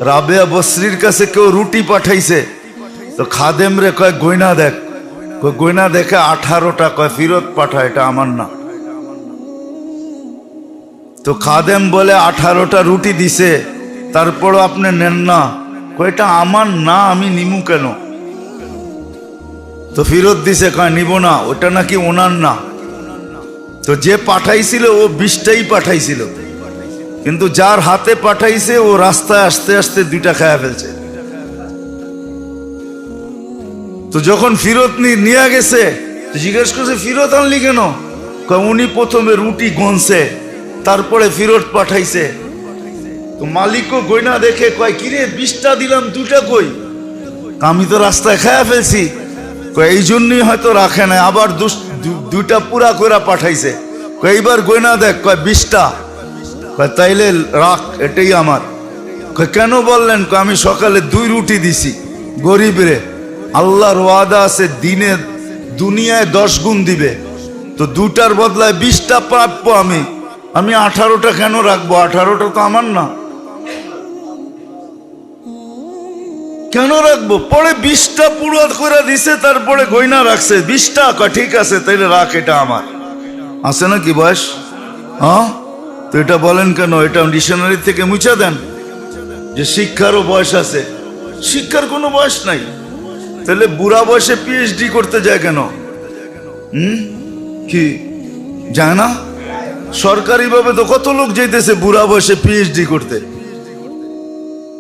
রাবেয়া বসরির কাছে কেউ রুটি পাঠাইছে, তো খাদেম রে কয় গয়না দেখ, গয়না দেখে 18টা, কয় ফিরত পাঠা, এটা আমার না। তো খাদেম বলে 18টা রুটি দিছে, তারপরও আপনি নেন না, কয় এটা আমার না, আমি নিমু কেন? তো ফিরত দিছে, কয় নিব না, ওটা নাকি ওনার না। তো যে পাঠাইছিল ও 20টাই পাঠাইছিল, কিন্তু যার হাতে পাঠাইছে ও রাস্তায় আসতে আসতে 2টা খায়া ফেলছে। তো যখন ফিরত নিয়ে গেছে, জিজ্ঞেস করছে ফিরত আনলি কেন? উনি প্রথমে রুটি গনছে, তারপরে ফিরত পাঠাইছে। তো মালিকও গয়না দেখে কয় কিরে 20টা দিলাম, 2টা কই? আমি তো রাস্তায় খায়া ফেলছি। এই জন্যই হয়তো রাখে না, আবার 2টা পুরা করে পাঠাইছে। এইবার গয়না দেখ, কয় 20টা। তাইলে রাখ, এটাই আমার। কেন বললেন? আমি সকালে 2 রুটি দিছি গরিব রে, আল্লাহর ওয়াদা আছে দিনে দুনিয়ায় 10 গুণ দিবে, তো 2টার বদলায় 20টা প্রাপ্য আমি 18টা কেন রাখবো? 18টা তো আমার না, কেন রাখবো? পরে 20টা পুরো করে দিছে, তারপরে গয়না রাখছে 20টা। ঠিক আছে, তাইলে রাখ, এটা আমার। আছে না কি বয়স? হ্যাঁ, তো এটা বলেন কেন? এটা ডিকশনারি থেকে মুছে দেন যে শিক্ষারও বয়স আছে। শিক্ষার কোনো বয়স নাই। তাহলে বুড়া বয়সে পিএইচডি করতে যায় কেন? কি যায় না? সরকারি ভাবে তো কত লোক যাইতেছে বুড়া বয়সে পিএইচডি করতে।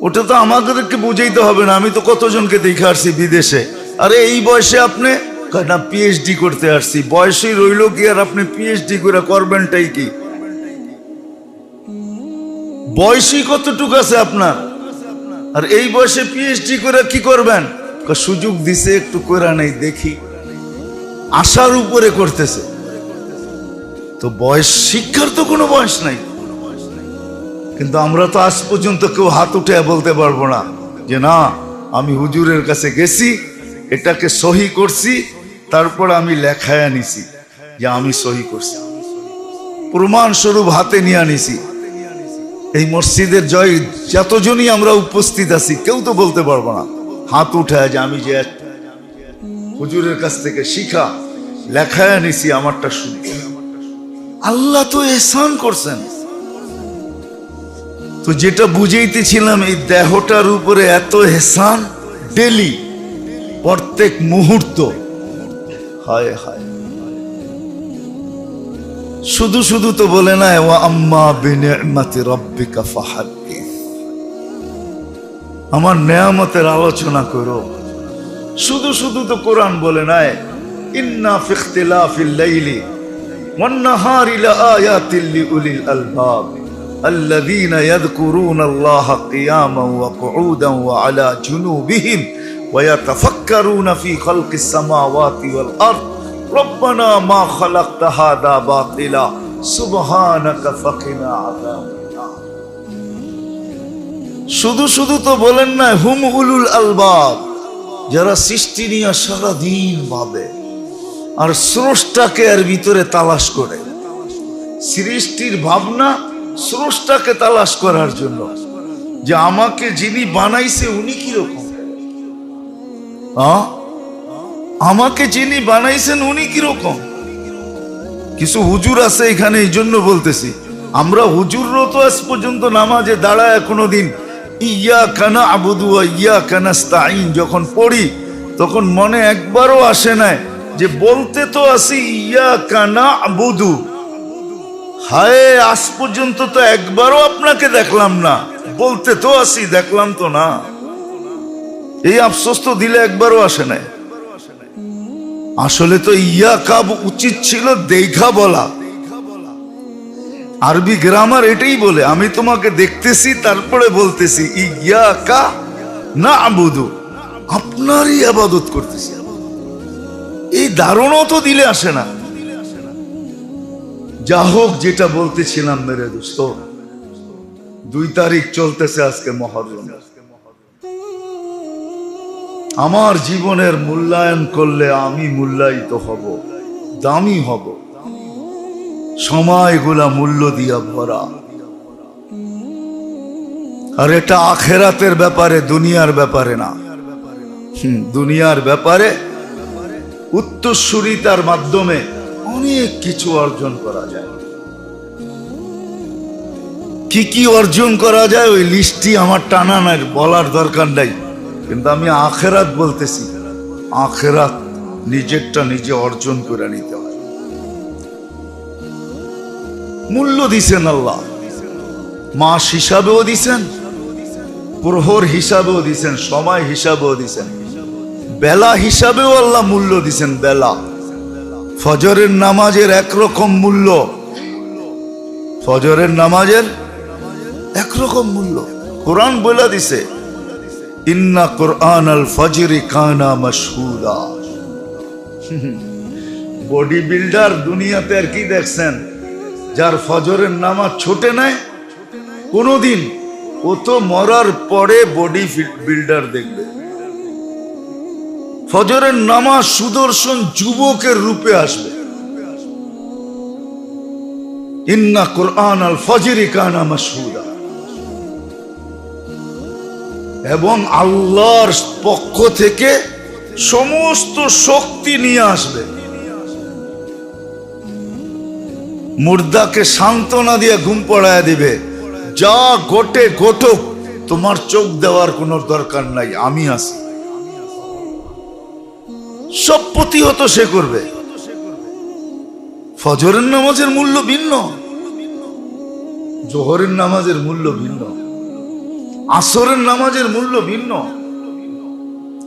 ওটা তো আমাদেরকে বুঝাইতে হবে না, আমি তো কতজনকে দেখে আসছি বিদেশে। আরে এই বয়সে আপনি না পিএইচডি করতে আসছি, বয়সই রইল কি, আর আপনি পিএইচডি করে করবেনটাই কি? বয়সই কতটুকু আছে আপনার, আর এই বয়সে পিএইচডি করে কি করবেন? সুযোগ দিছে একটু করে নাই, দেখি আশার উপরে করতেছে। তো বয়স, শিক্ষার তো কোনো বয়স নাই। কিন্তু আমরা তো আজ পর্যন্ত কেউ হাত উঠে বলতে পারবো না যে না আমি হুজুরের কাছে গেছি, এটাকে সহি করছি, তারপর আমি লেখায় আনিছি যে আমি সহি করছি, প্রমাণ স্বরূপ হাতে নিয়ে আনিছি। এই মসজিদের জয় যতজনই আমরা উপস্থিত আছি, কেউ তো বলতে পারবো না হাত উঠায় যে আমি যে হুজুরের কাছ থেকে শিখা লেখায় আনিছি, আমারটা শুদ্ধ। আল্লাহ তো এহসান করছেন। তো যেটা বুঝাইতেছিলাম, এই দেহটার উপরে এত এহসান, ডেলি, প্রত্যেক মুহূর্ত। হায় হায়, শুধু শুধু তো বলে না ওয়া আম্মা বিনি'মাতি রাব্বিকা ফাহাদ্দিস, আমার নেয়ামতের আলোচনা করো। শুধু শুধু তো কোরআন বলে নাই ইন্না ফি ইখতিলাফিল লাইলি ওয়ান নাহারি লাআয়াতিল লিউলিল আলবাব الذين يذكرون الله قياما وقعودا وعلى جنوبهم ويتفكرون في خلق السماوات والأرض ربنا ما خلقت هذا باطلا سبحانك فقنا عذاب النار। শুধু শুধু তো বলেন না হুম উলুল আলবাব, যারা সৃষ্টি নিয়ে সারাদিন ভাবে আর স্রষ্টাকে এর ভিতরে তালাশ করে। সৃষ্টির ভাবনা স্রষ্টাকে তালাশ করার জন্য, যে আমাকে যিনি বানাইছে উনি কিরকম, আমাকে যিনি বানাইছেন উনি কিরকম। কিছু হুজুর আছে এখানে, এই জন্য বলতেছি, আমরা হুজুরও তো আজ পর্যন্ত নামাজে দাঁড়ায় কোনোদিন ইয়াকা না'বুদু ওয়া ইয়াকা নাস্তাঈন যখন পড়ি, তখন মনে একবারও আসে না যে বলতে তো আসি ইয়াকা না'বুদু, হায় আজ পর্যন্ত তো একবারও আপনাকে দেখলাম না, বলতে তো আসি দেখলাম তো না। এই আফসোস তো দিলে একবারও আসে না। আসলে তো ইয়াকা উচিত ছিল দেখা বলা। আরবি গ্রামার এটাই বলে, আমি তোমাকে দেখতেছি তারপরে বলতেছি ইয়াকা না'বুদু, আপনারই ইবাদত করতেছি। এই ধারণাও তো দিলে আসে না। যা হোক, যেটা বলতেছিলাম মেরে দোস্ত, 2 তারিখ চলতেছে আজকে মুহররম। আমার জীবনের মূল্যায়ন করলে আমি মূল্যায়িত হব, দামি হব, সময়গুলা মূল্য দিয়া ভরা। আর এটা আখেরাতের ব্যাপারে, দুনিয়ার ব্যাপারে না। দুনিয়ার ব্যাপারে উত্তরসূরিতার মাধ্যমে অনেক কিছু অর্জন করা যায়। কি কি অর্জন করা যায় ওই লিস্টটি আমার টানা নাই, বলার দরকার নাই, কিন্তু আমি আখেরাত বলতেছি। আখেরাত নিজেরটা নিজে অর্জন করে নিতে হয়। মূল্য দিছেন আল্লাহ, মাস হিসাবেও দিছেন, প্রহর হিসাবেও দিছেন, সময় হিসাবেও দিছেন, বেলা হিসাবেও আল্লাহ মূল্য দিছেন। বেলা, ফজরের নামাজের একরকম মূল্য, ফজরের নামাজের একরকম মূল্য। কোরআন বলে দিছে, ইন্না কোরআন আল ফজরি কানা মাশহুদা। বডি বিল্ডার দুনিয়াতে আর কি দেখছেন, যার ফজরের নামাজ ছোটে নাই কোনদিন, ও তো মরার পরে বডি বিল্ডার দেখবে। ফজরের নামাজ সুদর্শন যুবকের রূপে আসবে। ইন্না কোরআন আল ফজরি কানা মাশহুদা। এবং আল্লাহর পক্ষ থেকে সমস্ত শক্তি নিয়ে আসবে। মুর্দাকে সান্ত্বনা দিয়ে ঘুম পড়ায় দিবে, যা ঘটে ঘটুক, তোমার চোখ দেওয়ার কোনো দরকার নাই, আমি আছি। সব প্রতিহত সে করবে। ফজরের নামাজের মূল্য ভিন্ন, জোহরের নামাজের মূল্য ভিন্ন, আসরের নামাজের মূল্য ভিন্ন।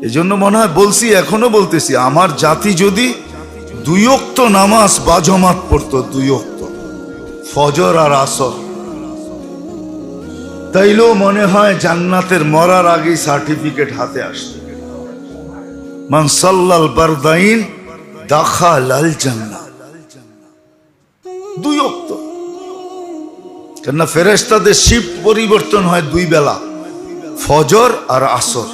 এজন্য মনে হয় বলছি, এখনো বলতেছি, আমার জাতি যদি 2 ওয়াক্ত নামাজ বাজমাত পড়তো, 2 ওয়াক্ত ফজর আর আসর, তাইলেও মনে হয় জান্নাতের মরার আগেই সার্টিফিকেট হাতে আসতো। মান সাল্লাল বারদাইন দাখালাল জান্নাহ। 2 ওয়াক্ত, কেননা ফেরেশতাদের শিফট পরিবর্তন হয় 2 বেলা, ফজর আর আসর,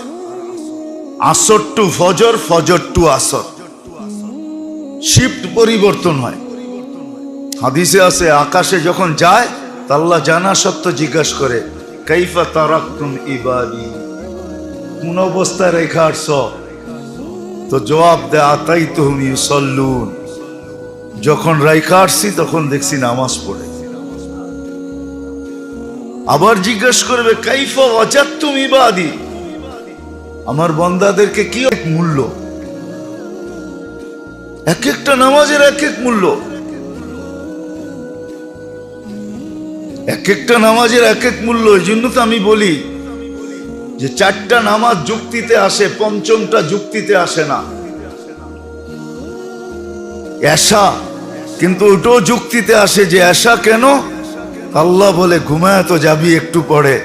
আসর টু ফজর, ফজর টু আসর, শিফট পরিবর্তন হয়। হাদিসে আছে, আকাশে যখন যায় আল্লাহ জানা সত্ত্বেও জিজ্ঞাসা করে, কাইফা তারাকতুম ইবাদি, কোন অবস্থায় রেখে আসছ? তো জবাব দেয়, আতাইতুহুম ইউসাল্লুন, যখন রেখে আসছি তখন দেখছি নামাজ পড়ে। আবার জিজ্ঞাসা করবে, কাইফা ওয়াজাদতুম ইবাদি, আমার বান্দাদেরকে কি মূল্য? এক একটা নামাজের এক এক মূল্য, এক একটা নামাজের এক এক মূল্য। এই জন্য তো আমি বলি যে 4টা নামাজ যুক্তিতে আসে, 5মটা যুক্তিতে আসে না। এশা, কিন্তু ওটাও যুক্তিতে আসে যে এশা কেন? আল্লাহ বলে ঘুমায় তো যাবি একটু পরে,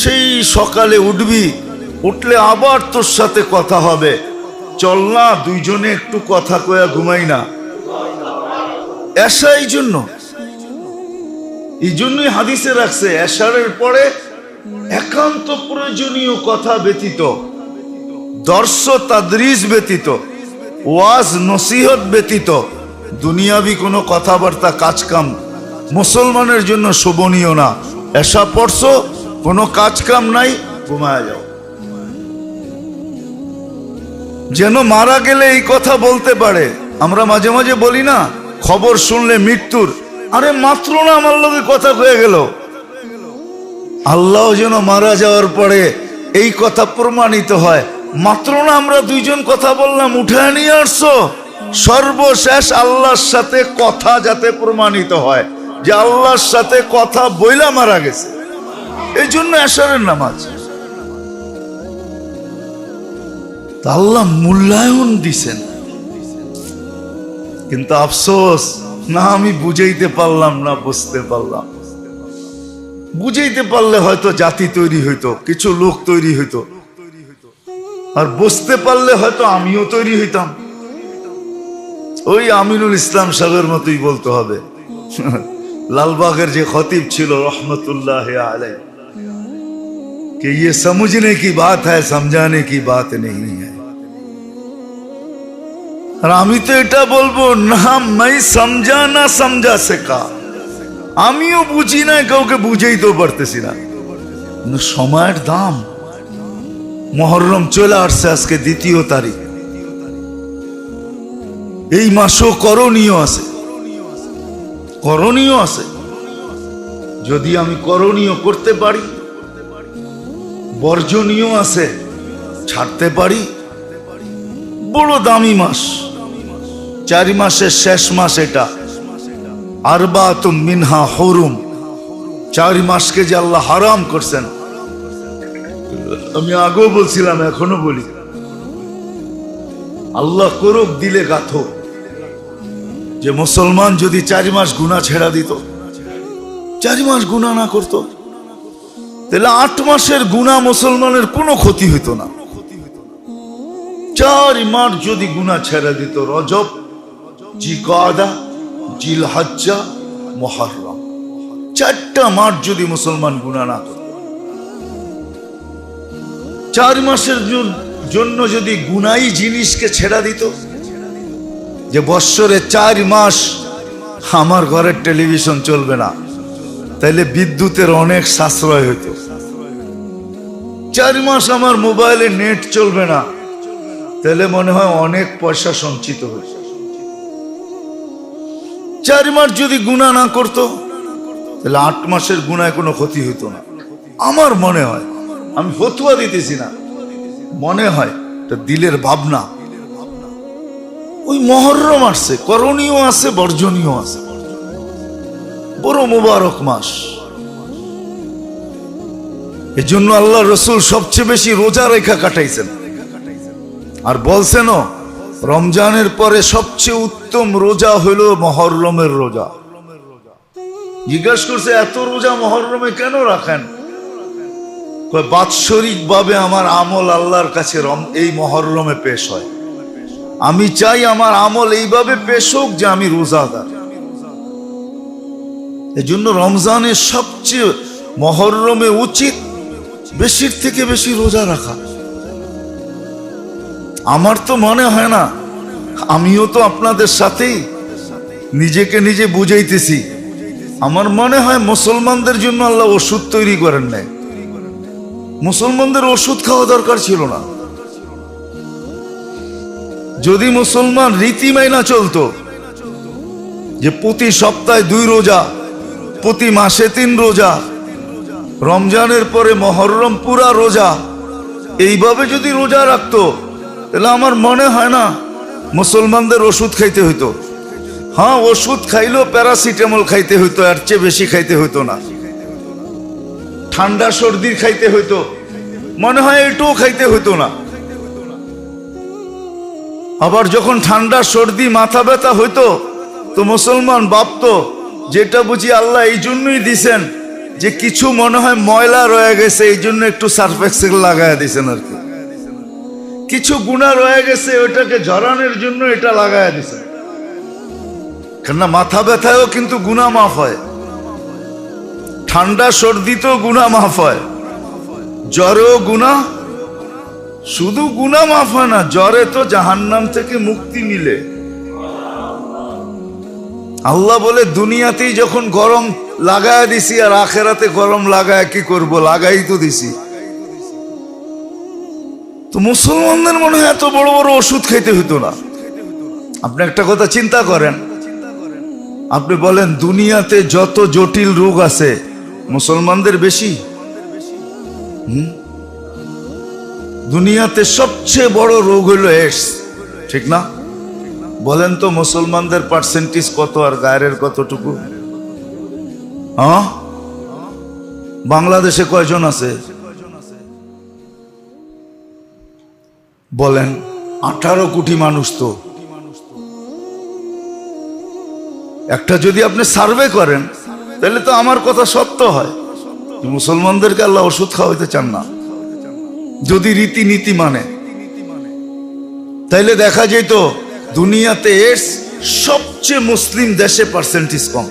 সেই সকালে উঠবি, উঠলে আবার তোর সাথে কথা হবে, চল না দুইজনে একটু কথা কয়া ঘুমাই না। এশা এই জন্যই হাদিসে রাখছে, এশারের পরে একান্ত প্রয়োজনীয় কথা ব্যতীত, দর্শ তাদরিস ব্যতীত, ওয়াজ নসিহত ব্যতীত দুনিয়াবি কোনো কথাবার্তা কাজকাম মুসলমানের জন্য শোভনীয় না। এশা পড়ছো, কোনো কাজকাম নাই, ঘুমায় যাও। যেন মারা গেলে এই কথা বলতে পারে। আমরা মাঝে মাঝে বলি না, খবর শুনলে মৃত্যুর, আরে মাত্র না আমার লগে কথা হয়ে গেল। আল্লাহ যেন মারা যাওয়ার পরে এই কথা প্রমাণিত হয়, মাত্র না আমরা 2জন কথা বললাম, উঠায় নিয়ে আসছো। সর্বশেষ আল্লাহর সাথে কথা যাতে প্রমাণিত হয় যে আল্লাহর সাথে কথা বইলা মারা গেছে, এই জন্য এশারের নামাজ। আল্লাহ মূল্যায়ন দিছেন, কিন্তু আফসোস না আমি বুঝাইতে পারলাম না, বুঝতে পারলাম। বুঝাইতে পারলে হয়তো জাতি তৈরি হইতো, কিছু লোক তৈরি হইতো, আর বুঝতে পারলে হয়তো আমিও তৈরি হইতাম। ওই আমিনুল ইসলাম সাহেবের মতোই বলতে হবে। লালবাগের যে খতিব ছিল রহমতুল্লাহ আলাইহি, कि ये समझने की बात है, समझाने की बात नहीं है। আর আমি তো এটা বলবো না, मैं समझा ना समझा শেখা, আমিও বুঝি না, কাউকে বুঝাইতেও পারতেছি না। কিন্তু সময়ের দাম। মুহররম চলে আসছে, আজকে 2 তারিখ। এই মাসও করণীয় আছে, করণীয় আছে। যদি আমি করণীয় করতে পারি, বর্জনীয় আছে ছাড়তে পারি। বড় দামি মাস, 4 মাসের শেষ মাস এটা। আরবাতুম মিনহা হুরুম, 4 মাসকে যে আল্লাহ হারাম করছেন। আমি আগেও বলছিলাম, এখনো বলি, আল্লাহ করুক দিলে গাথো যে মুসলমান যদি 4 মাস গুনাহ ছেড়া দিত, 4 মাস গুনাহ না করতো, তাহলে 8 মাসের গুনাহ মুসলমানের কোনো ক্ষতি হইতো না। 4 মাস যদি গুনাহ ছেড়ে দিত, রজব, জিকাদা, জিলহজ্জা, মুহররম, 4টা মাস যদি মুসলমান গুনাহ না করত, 4 মাসের জন্য যদি গুনাই জিনিসকে ছেড়ে দিত, যে বৎসরে 4 মাস আমার ঘরের টেলিভিশন চলবে না, তাইলে বিদ্যুতের অনেক সাশ্রয় হইতো। 4 মাস আমার মোবাইলে নেট চলবে না, তাহলে মনে হয় অনেক পয়সা সঞ্চিত হইত। 4 মাস যদি গুনাহ না করত, তাহলে 8 মাসের গুনায় কোনো ক্ষতি হইতো না। আমার মনে হয়, আমি ফতোয়া দিতেছি না, মনে হয় এটা দিলের ভাবনা। ওই মুহররম আসছে, করণীয় আছে, বর্জনীয় আছে। বড় মুবারক মাস। এজন্য আল্লাহ রসুল সবচেয়ে বেশি রোজা রেখা কাটাইছেন, আর বলছেনও রমজানের পরে সবচেয়ে উত্তম রোজা হইল মুহররমের রোজা। জিজ্ঞাসা করছে, এত রোজা মুহররমে কেন রাখেন? বাৎসরিক ভাবে আমার আমল আল্লাহর কাছে এই মুহররমে পেশ হয়। আমি চাই আমার আমল এইভাবে পেশ হোক যে আমি রোজাদার। এজন্য রমজানের সবচেয়ে মুহররমে উচিত বেশির থেকে বেশি রোজা রাখা। আমার তো মনে হয় না, আমিও তো আপনাদের সাথেই নিজেকে নিজে বুঝাইতেছি, আমার মনে হয় মুসলমানদের জন্য আল্লাহ ওষুধ তৈরি করেন নাই। মুসলমানদের ওষুধ খাওয়া দরকার ছিল না। যদি মুসলমান রীতি মাইনা চলতো, যে প্রতি সপ্তাহে 2 রোজা, প্রতি মাসে 3 রোজা, রমজানের পরে মুহররম পুরা রোজা, এইভাবে যদি রোজা রাখতো, তাহলে আমার মনে হয় না মুসলমানদের ওষুধ খাইতে হইতো। হ্যাঁ, ওষুধ খাইলেও প্যারাসিটামল খাইতে হইতো, এর চেয়ে বেশি খাইতে হইতো না। ঠান্ডা সর্দির খাইতে হইতো, মনে হয় এটাও খাইতে হইতো না। আবার যখন ঠান্ডা সর্দি মাথা ব্যথা হইতো, তো মুসলমান ভাবতো যেটা বুঝি আল্লাহ এই জন্যই দিছেন, যে কিছু মনে হয় ময়লা রয়ে গেছে, এই জন্য একটু সার্ফ এক্সেল লাগাইয়া দিছেন আর কি। কিছু গুনাহ রয়ে গেছে, ওইটাকে ঝরানোর জন্য এটা লাগাইয়া দিছেন। কেননা মাথা ব্যথায়ও কিন্তু গুনাহ মাফ হয়, ঠান্ডা সর্দিতেও গুনাহ মাফ হয়, জ্বরেও গুনাহ, শুধু গুনাহ মাফ হয় না, জ্বরে তো জাহান্নাম থেকে মুক্তি মিলে। আল্লাহ বলে, দুনিয়াতেই যখন গরম লাগায় দিছি, আর আখেরাতে গরম লাগায় কি করব, লাগাই তো দিছি। তো মুসলমানদের মনে হয় এত বড় বড় ওষুধ খাইতে হইতো না। আপনি একটা কথা চিন্তা করেন, আপনি বলেন দুনিয়াতে যত জটিল রোগ আছে মুসলমানদের বেশি। দুনিয়াতে সবচেয়ে বড় রোগ হইল এইডস, ঠিক না? বলেন তো মুসলমানদের পার্সেন্টেজ কত আর গায়ের কতটুকু? হ্যাঁ, বাংলাদেশে কয়জন আছে বলেন? 18 কোটি মানুষ। তো একটা যদি আপনি সার্ভে করেন, তাহলে তো আমার কথা সত্য হয়, মুসলমানদেরকে আল্লাহ ওষুধ খাওয়াইতে চান না। যদি রীতিনীতি মানে, তাইলে দেখা যেত দুনিয়াতে এইডস সবচেয়ে মুসলিম দেশে পার্সেন্টেজ কম,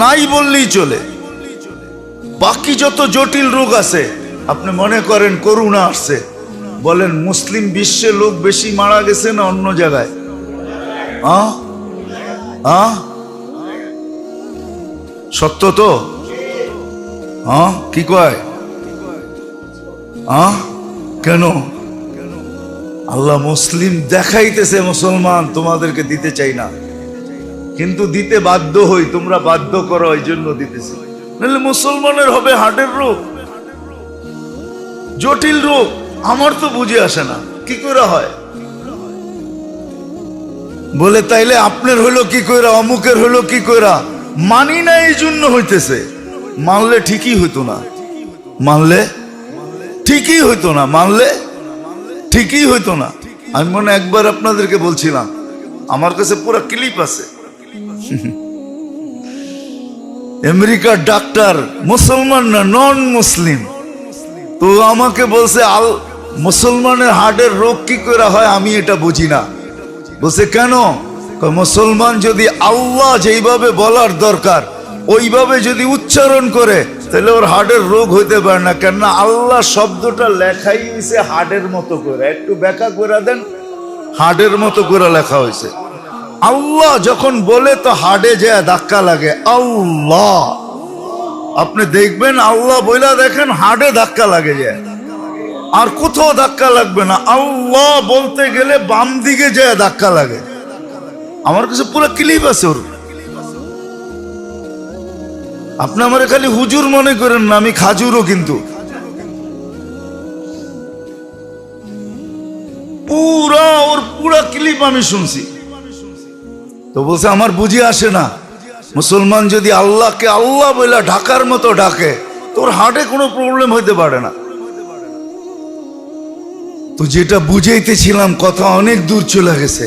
নাই বললেই চলে। বাকি যত জটিল রোগ আছে, আপনি মনে করেন করোনা আসছে, বলেন মুসলিম বিশ্বে লোক বেশি মারা গেছে না অন্য জায়গায়? সত্য তো? কি কয়? কেন? আল্লাহ মুসলিম দেখাইতেছে মুসলমান, তোমাদেরকে দিতে চাই না, কিন্তু দিতে বাধ্য হই, তোমরা বাধ্য করো, এই জন্য দিতেছি। নাহলে মুসলমানের হবে হার্টের রোগ, জটিল রোগ। আমার তো বুঝে আসে না কি করে হয়। বলে তাইলে আপনার হলো কি কইরা, অমুকের হলো কি কইরা, মানি না এই জন্য হইতেছে। মানলে ঠিকই হইতো না, মানলে ঠিকই হইতো না, মানলে ঠিকই হইতো না। আমি মনে একবার আপনাদেরকে বলছিলাম, আমার কাছে পুরো ক্লিপ আছে। আমেরিকার ডাক্তার, মুসলমান না, নন মুসলিম, তো আমাকে বলছে মুসলমানের হার্টের রোগ কি করে হয় আমি এটা বুঝি না। বলছে কেন? মুসলমান যদি আল্লাহ যেইভাবে বলার দরকার ওইভাবে যদি উচ্চারণ করে তাহলে ওর হার্টের রোগ হইতে পারে না। কেননা আল্লাহ শব্দটা লেখাই হয়েছে হার্টের মতো করে, একটু ব্যাখ্যা করে দেন। হার্টের মতো করে লেখা হয়েছে। আল্লাহ যখন বলে তো হার্টে যায় ধাক্কা লাগে। আল্লাহ, আপনি দেখবেন আল্লাহ বইলা দেখেন হার্টে ধাক্কা লাগে যায়, আর কোথাও ধাক্কা লাগবে না। আল্লাহ বলতে গেলে বাম দিকে যায় ধাক্কা লাগে। আমার কাছে পুরো ক্লিপ আছে ওর। আপনি আমার খালি হুজুর মনে করেন না, আমি খাজুরও, কিন্তু পুরা ওর পুরা ক্লিপ আমি শুনছি। তো বলছে আমার বুঝে আসে না, মুসলমান যদি আল্লাহকে আল্লাহ বলে ঢাকার মতো ডাকে তোর হার্টে কোনো প্রবলেম হইতে পারে না। তো যেটা বুঝাইতেছিলাম কথা অনেক দূর চলে গেছে।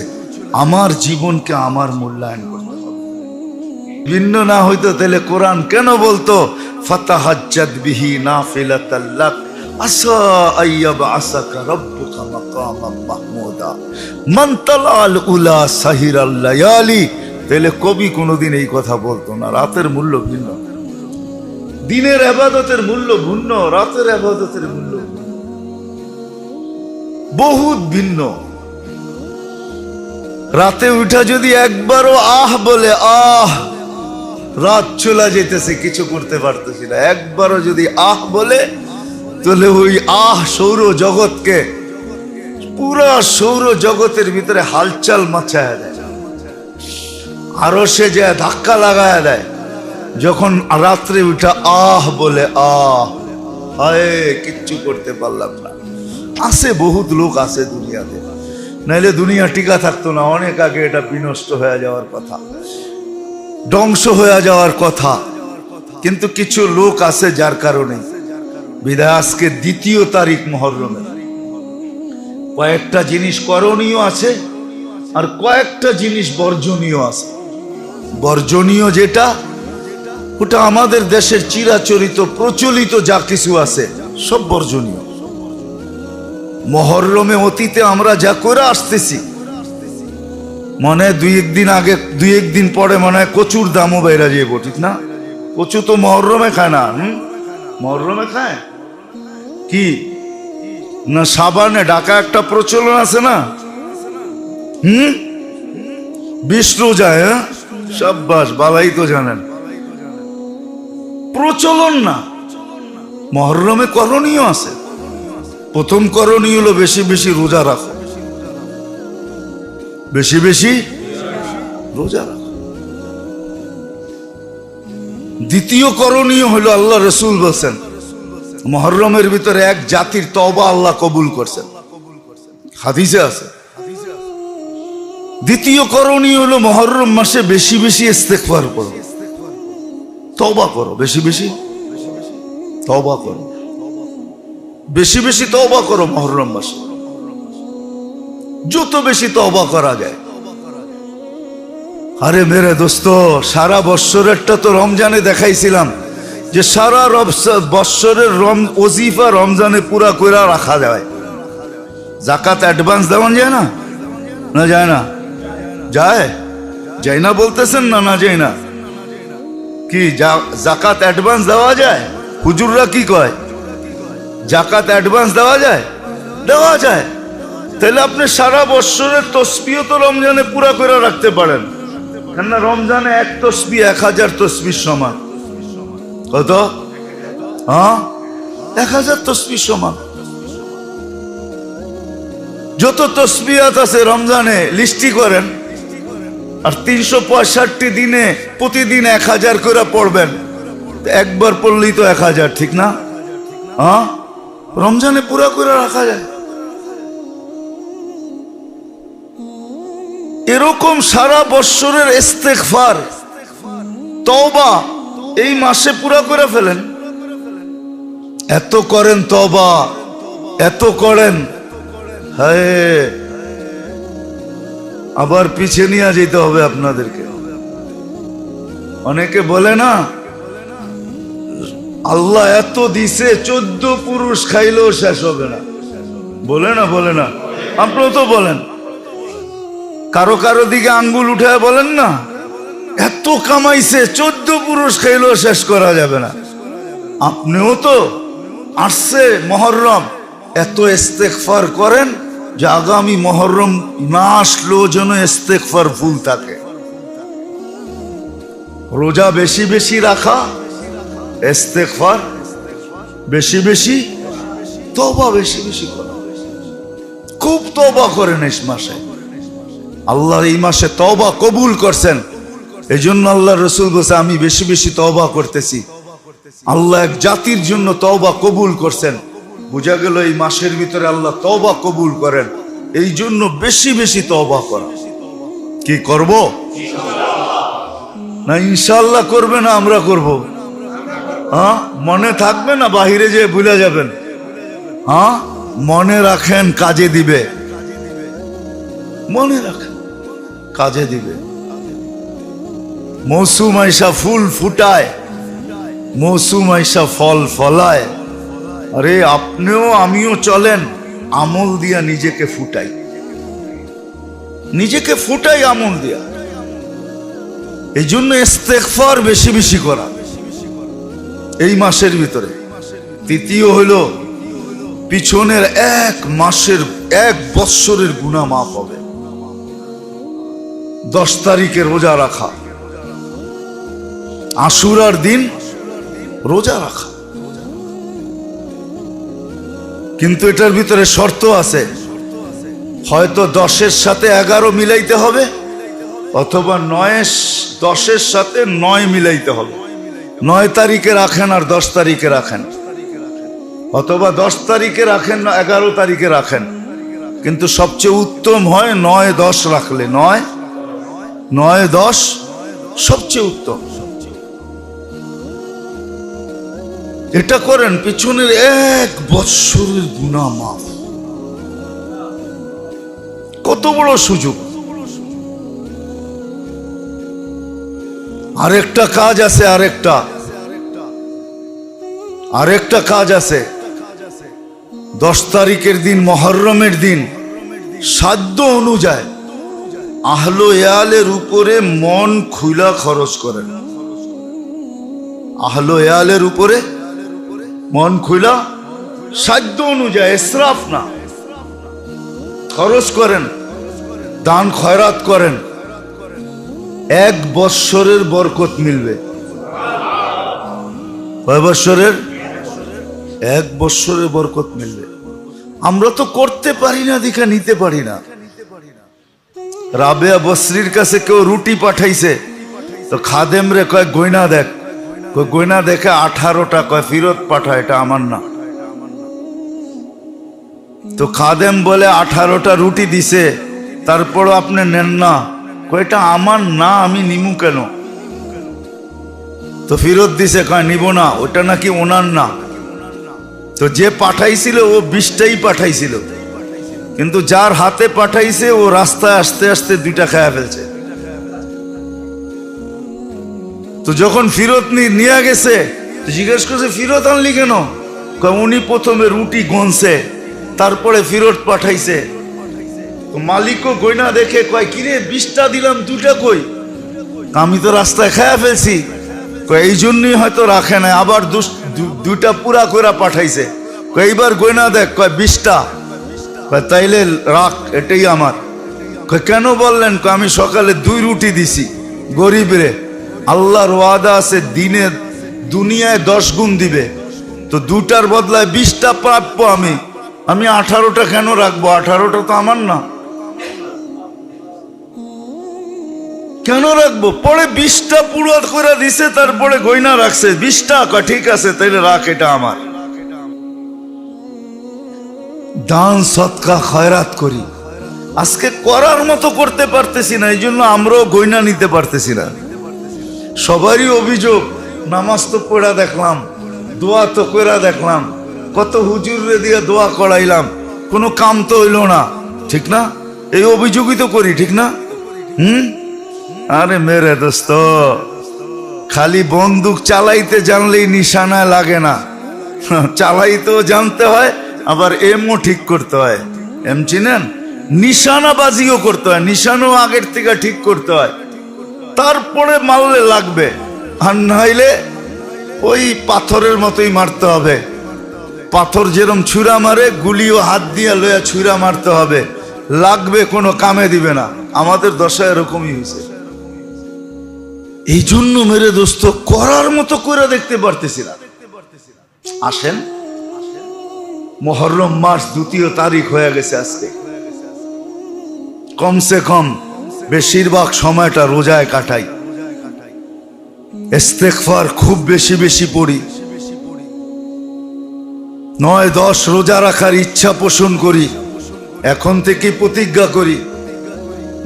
আমার জীবনকে আমার মূল্যায়ন করতে হবে। ভিন্ন না হইতো তাহলে কোরআন কেন বলতো ফাতাহাজ্জাদ বিহি নাফিলাতাল লাক আসা আইয়াবআসাকা রাব্বুকা মাকামান মাহমুদা মান তালাল উলা সাহিরাল লায়ালি। তাহলে কবি কোনোদিন এই কথা বলতো না। রাতের মূল্য ভিন্ন, দিনের ইবাদতের মূল্য ভিন্ন, রাতের ইবাদতের মূল্য বহুত ভিন্ন। রাতে উঠা যদি একবারও আহ বলে, আহ রাত চলে যেতেছে, কিছু করতে পারতেছি না, একবারও যদি আহ বলে তাহলে ওই আহ সৌর জগৎকে, পুরা সৌর জগতের ভিতরে হালচাল মাচায় দেয়, আরো সে যে ধাক্কা লাগায় দেয়। যখন রাত্রে উঠা আহ বলে, আহ হায় কিচ্ছু করতে পারলাম না। আছে বহুত লোক আছে দুনিয়াতে, নাইলে দুনিয়া টিকা থাকতো না। অনেক আগে এটা বিনষ্ট হয়ে যাওয়ার কথা, ধ্বংস হয়ে যাওয়ার কথা। কিন্তু কিছু লোক আছে যার কারণে বিদায় আজকে 2 তারিখ মুহররমের কয়েকটা জিনিস করণীয় আছে আর কয়েকটা জিনিস বর্জনীয় আছে। বর্জনীয় যেটা, ওটা আমাদের দেশের চিরাচরিত প্রচলিত যা কিছু আছে সব বর্জনীয়। মুহররমে অতীতে আমরা যা করে আসতেছি, মনে 2-1 দিন আগে 2-1 দিন পরে মনে হয় কচুর দামও বেড়ে যাবো, ঠিক না? কচু তো মুহররমে খায় না, মুহররমে খায় কি না? সাবানে ঢাকা একটা প্রচলন আছে না, 20 রোজায়, সাব্বাস, বালাই তো জানেন। প্রচলন না, মুহররমে করণীয় আছে। প্রথম করণীয় হলো বেশি বেশি রোজা রাখো, বেশি বেশি রোজা রাখো। দ্বিতীয় করণীয় হলো আল্লাহ রসুল বলছেন মুহররমের ভিতরে এক জাতির তওবা আল্লাহ কবুল করছেন, হাদিসে আছে। দ্বিতীয় করণীয় হলো মুহররম মাসে বেশি বেশি ইস্তেগফার করো, তওবা করো, বেশি বেশি তওবা করো, বেশি বেশি তওবা করো। মুহররম মাসে যত বেশি তওবা করা যায়। আরে মেরে দোস্ত, সারা বৎসরেরটা তো রমজানে দেখাইছিলাম যে সারা বৎসরের ওজিফা রমজানে পুরা কইরা রাখা যায়। জাকাত অ্যাডভান্স দেওয়া যায় না? না যায় না? যায়? যায় না বলতেছেন না? না যায় না? কি জাকাত অ্যাডভান্স দেওয়া যায়? হুজুররা কি কয় জাকাত অ্যাডভান্স দেওয়া যায়? দেওয়া যায়। তাহলে আপনি সারা বৎসরের তসবিহ তো রমজানে পুরা করে রাখতে পারেন। কেননা রমজানে 1 তসবিহ 1000 তসবির সমান। কত? 1000 তসবির সমান। যত তসবিহাত আছে রমজানে লিস্টি করেন, আর 365 দিনে প্রতিদিন 1000 করে পড়বেন। একবার পড়লেই তো 1000, ঠিক না? হ্যাঁ, রমজানে পুরা করে রাখা যায়। এরকম সারা বৎসরের ইস্তেগফার তওবা এই মাসে পুরা করে ফেলেন। এত করেন তওবা, এত করেন, হায় আবার পিছে নিয়ে যেতে হবে আপনাদেরকে। অনেকে বলে না আল্লাহ এত দিছে 14 পুরুষ খাইলেও শেষ হবে না, বলে না? বলে না? আপনিও তো বলেন, কারো কারো দিকে আঙ্গুল উঠায় বলেন না, এত কামাইছে 14 পুরুষ খাইলেও শেষ করা যাবে না। আপনিও তো আসছে মহরম, এত ইস্তেগফার করেন যে আগামী মহরম না আসলেও যেন ইস্তেগফার ফুল থাকে। রোজা বেশি বেশি রাখা, ইস্তেগফার বেশি বেশি, তওবা বেশি বেশি করা। খুব তওবা করেন এই মাসে। আল্লাহর এই মাসে তওবা কবুল করছেন, এই জন্য আল্লাহ রসুল বলছে আমি বেশি বেশি তওবা করতেছি। আল্লাহ এক জাতির জন্য তওবা কবুল করছেন। বোঝা গেল এই মাসের ভিতরে আল্লাহ তওবা কবুল করেন, এই জন্য বেশি বেশি তওবা করা। কি করব না? ইনশাআল্লাহ করবে না, আমরা করব। হ্যাঁ, মনে থাকবে না, বাহিরে যেয়ে ভুলে যাবেন। হ্যাঁ, মনে রাখেন, কাজে দিবে। মনে রাখেন, কাজে দিবে। মৌসুম আইসা ফুল ফুটায়, মৌসুম আইসা ফল ফলায়। আরে আপনিও আমিও চলেন আমল দিয়া নিজেকে ফুটাই, নিজেকে ফুটাই আমল দিয়া। এই জন্য ইস্তেগফার বেশি বেশি করা এই মাসের ভিতরে। তৃতীয় হইল পিছনের 1 মাসের 1 বৎসরের গুনাহ মাফ হবে। 10 তারিখে রোজা রাখা, আশুরার দিন রোজা রাখা, কিন্তু এটার ভিতরে শর্ত আছে। হয়তো 10-এর সাথে 11 মিলাইতে হবে, অথবা 9-10-এর সাথে 9 মিলাইতে হবে। 9 তারিখে রাখেন আর 10 তারিখে রাখেন, অথবা 10 তারিখে রাখেন 11 তারিখে রাখেন। কিন্তু সবচেয়ে উত্তম হয় 9-10 রাখলে। 9-10 সবচেয়ে উত্তম। এটা করেন, পিছনের 1 বৎসরের গুনাহ মাফ। কত বড় সুযোগ। আরেকটা কাজ আছে, আরেকটা কাজ আছে। 10 তারিখের দিন, মহরমের দিন, সাধ্য অনুযায়ী আহলো ইয়ালের উপরে মন খুলা খরচ করেন। আহলো ইয়ালের উপরে মন খুলা, সাধ্য অনুযায়ী, ইসরাফ না, খরচ করেন, দান খয়রাত করেন। 1 বৎসরের বরকত মিলবে। কয় বৎসরের? 1 বৎসরের বরকত মিলবে। আমরা তো করতে পারি না, দেখা নিতে পারি না। রাবেয়া বসরির কাছে কেউ রুটি পাঠাইছে, তো খাদেম রে কয় গয়না দেখ। গয়না দেখে 18টা, কয় ফিরত পাঠা, এটা আমার না। তো খাদেম বলে 18টা রুটি দিছে, তারপরও আপনি নেন না। কয় এটা আমার না, আমি নিমু কেন? তো ফিরত দিছে, কয় নিব না, ওটা নাকি ওনার না। তো যে পাঠাইছিল ও 20টাই পাঠাইছিল, কিন্তু যার হাতে পাঠাইছে ও রাস্তায় আসতে আসতে 2টা খায়া ফেলছে। তো যখন ফিরত নিয়ে গেছে, জিজ্ঞেস করছে ফিরত আনলি কেন? উনি প্রথমে রুটি গনছে, তারপরে ফিরত পাঠাইছে। তো মালিকও গয়না দেখে কয় কিরে 20টা দিলাম, 2টা কই? আমি তো রাস্তায় খায়া ফেলছি। এই জন্যই হয়তো রাখে না, আবার 2টা পুরা করে পাঠাইছে। এইবার গয়না দেখ, কয় 20টা। তাইলে রাখ, এটাই আমার। কেন বললেন? আমি সকালে 2 রুটি দিছি গরিব রে। আল্লাহর ওয়াদা আছে দিনে দুনিয়ায় 10 গুণ দিবে, তো 2টার বদলায় 20টা প্রাপ্য আমি। আমি 18টা কেন রাখবো? 18টা তো আমার না, কেন রাখবো? পরে 20টা পুরো করে দিছে, তারপরে গয়না রাখছে 20টা। ঠিক আছে, তাইলে রাখ, এটা আমার। দান সদকা খয়রাত করি, আজকে করার মতো করতে পারতেছি না, এই জন্য আমরাও গয়না নিতে পারতেছি না। সবারই অভিযোগ, নামাজ তো পড়া দেখলাম, দোয়া তো কইরা দেখলাম, কত হুজুরে দিয়ে দোয়া করাইলাম, কোনো কাম তো হইল না, ঠিক না? এই অভিযোগই তো করি, ঠিক না? আরে মেরে দোস্ত, খালি বন্দুক চালাইতে জানলেই নিশানা লাগে না, চালাইতেও জানতে হয়, আবার এমও ঠিক করতে হয়। এম চিনেন? নিশানাবাজিও করতে হয়, নিশানাও আগের থেকে ঠিক করতে হয়, তারপরে মারলে লাগবে। আর নাইলে ওই পাথরের মতোই মারতে হবে। পাথর যেরকম ছুরা মারে, গুলিও হাত দিয়ে লইয়া ছুরা মারতে হবে, লাগবে, কোনো কামে দিবে না। আমাদের দশা এরকমই হয়েছে। এই জন্য মেরে দোস্ত, করার মতো করে দেখতে পারতেছি না। আসেন, মুহররম মাস 2 তারিখ হয়ে গেছে আজকে। কমসে কম বেশিরভাগ সময়টা রোজায় কাটাই, ইস্তেগফার খুব বেশি বেশি পড়ি, 9-10 রোজা রাখার ইচ্ছা পোষণ করি, এখন থেকে প্রতিজ্ঞা করি,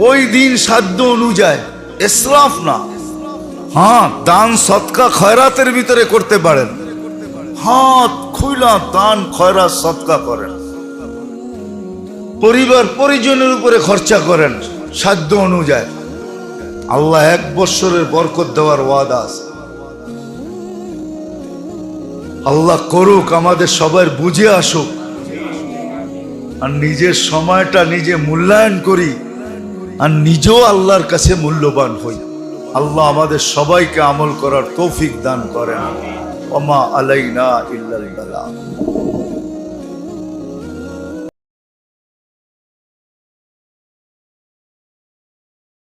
ওই দিন সাধ্য অনুযায়ী, ইসরাফ না। হ্যাঁ, দান সদকা খয়রাতের ভিতরে করতে পারেন, হাত খুইলা দান খয়রাত সদকা করেন, পরিবার পরিজনের উপরে খরচা করেন সাধ্য অনুযায়ী। আল্লাহ 1 বছরের বরকত দেওয়ার ওয়াদা আছে। আল্লাহ করুক, আমাদের সবার বুঝে আসুক, আর নিজের সময়টা নিজে মূল্যায়ন করি, আর নিজেও আল্লাহর কাছে মূল্যবান হই। আল্লাহ আমাদের সবাইকে আমল করার তৌফিক দান করেন। ওমা আলাইনা ইল্লাল বালাগ।